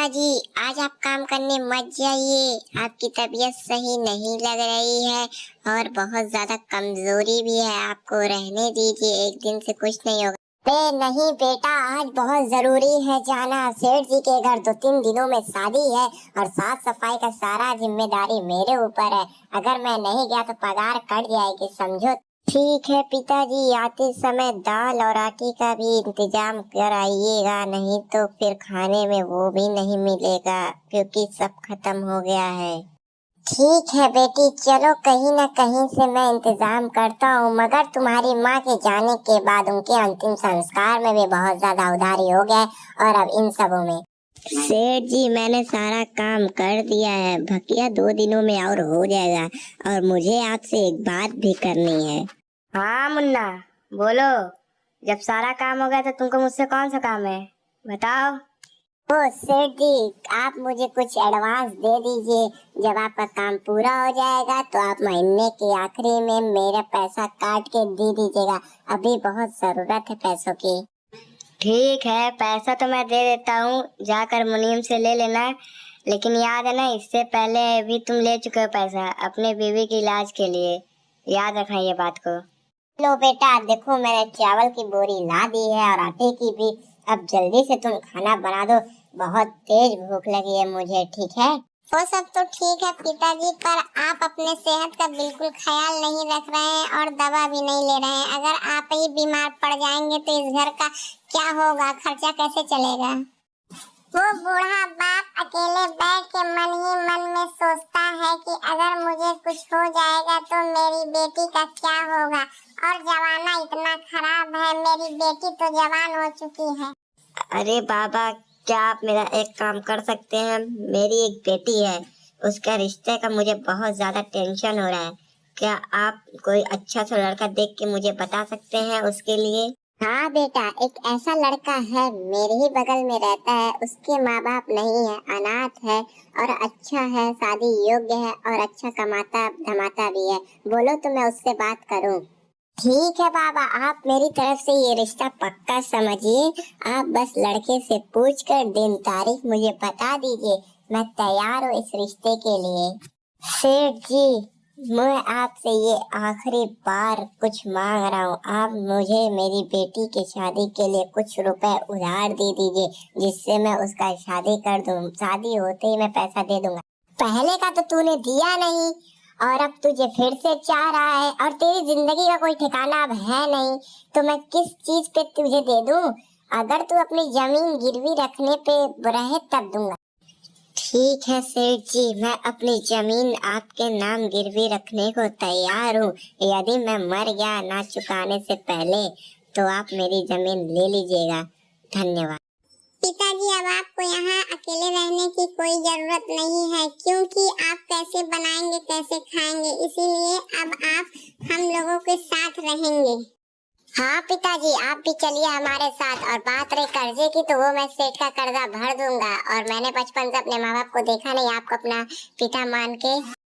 पिताजी, आज आप काम करने मत जाइए। आपकी तबीयत सही नहीं लग रही है और बहुत ज्यादा कमजोरी भी है। आपको रहने दीजिए, एक दिन से कुछ नहीं होगा। नहीं बेटा, आज बहुत जरूरी है जाना। सेठ जी के घर 2-3 दिनों में शादी है और साफ सफाई का सारा जिम्मेदारी मेरे ऊपर है। अगर मैं नहीं गया तो पगार कट जाएगी, समझो। ठीक है पिताजी, आते समय दाल और आटे का भी इंतजाम कराइएगा, नहीं तो फिर खाने में वो भी नहीं मिलेगा क्योंकि सब खत्म हो गया है। ठीक है बेटी, चलो कहीं न कहीं से मैं इंतजाम करता हूँ। मगर तुम्हारी माँ के जाने के बाद उनके अंतिम संस्कार में भी बहुत ज्यादा उधारी हो गया है और अब इन सबों में। सेठ जी, मैंने सारा काम कर दिया है। भकिया 2 दिनों में और हो जाएगा और मुझे आपसे एक बात भी करनी है। हाँ मुन्ना, बोलो। जब सारा काम हो गया तो तुमको मुझसे कौन सा काम है, बताओ। ओ सेठ जी, आप मुझे कुछ एडवांस दे दीजिए। जब आपका काम पूरा हो जाएगा तो आप महीने के आखिरी में मेरा पैसा काट के दे दीजिएगा। अभी बहुत जरूरत है पैसों की। ठीक है, पैसा तो मैं दे देता हूँ, जाकर मुनीम से ले लेना। लेकिन याद है ना, इससे पहले भी तुम ले चुके हो पैसा अपने बीवी के इलाज के लिए। याद रखना ये बात को। लो बेटा, देखो मैंने चावल की बोरी ला दी है और आटे की भी। अब जल्दी से तुम खाना बना दो, बहुत तेज भूख लगी है मुझे। ठीक है, वो सब तो ठीक है पिताजी, पर आप अपने सेहत का बिल्कुल ख्याल नहीं रख रहे हैं और दवा भी नहीं ले रहे हैं। अगर आप ही बीमार पड़ जाएंगे तो इस घर का क्या होगा, खर्चा कैसे चलेगा। वो बूढ़ा बाप अकेले बैठ के मन ही मन में सोचता है कि अगर मुझे कुछ हो जाएगा तो मेरी बेटी का क्या होगा। और जमाना इतना खराब है, मेरी बेटी तो जवान हो चुकी है। अरे बाबा, क्या आप मेरा एक काम कर सकते हैं? मेरी एक बेटी है, उसका रिश्ते का मुझे बहुत ज्यादा टेंशन हो रहा है। क्या आप कोई अच्छा सा लड़का देख के मुझे बता सकते हैं उसके लिए? हाँ बेटा, एक ऐसा लड़का है, मेरे ही बगल में रहता है। उसके माँ बाप नहीं है, अनाथ है और अच्छा है, शादी योग्य है और अच्छा कमाता धमाता भी है। बोलो तो मैं उससे बात करूं। ठीक है बाबा, आप मेरी तरफ से ये रिश्ता पक्का समझिए। आप बस लड़के से पूछकर दिन तारीख मुझे बता दीजिए, मैं तैयार हूँ इस रिश्ते के लिए। सेठ जी, मैं आपसे ये आखिरी बार कुछ मांग रहा हूँ। आप मुझे मेरी बेटी की शादी के लिए कुछ रुपए उधार दे दीजिए, जिससे मैं उसका शादी कर दूँ। शादी होते ही मैं पैसा दे दूंगा। पहले का तो तूने दिया नहीं और अब तुझे फिर से चाह रहा है, और तेरी जिंदगी का कोई ठिकाना अब है नहीं, तो मैं किस चीज पे तुझे दे दूं। अगर तू अपनी जमीन गिरवी रखने पे रहे तब दूंगा। ठीक है सेठ जी, मैं अपनी जमीन आपके नाम गिरवी रखने को तैयार हूँ। यदि मैं मर गया ना चुकाने से पहले तो आप मेरी जमीन ले लीजिएगा। धन्यवाद। पिताजी, अब आपको यहाँ अकेले रहने की कोई जरूरत नहीं है, क्योंकि आप कैसे बनाएंगे कैसे खाएंगे, इसीलिए अब आप हम लोगों के साथ रहेंगे। हाँ पिताजी, आप भी चलिए हमारे साथ। और बात रही कर्जे की, तो वो मैं सेठ का कर्जा भर दूंगा। और मैंने बचपन से अपने माँ बाप को देखा नहीं आपको अपना पिता मान के।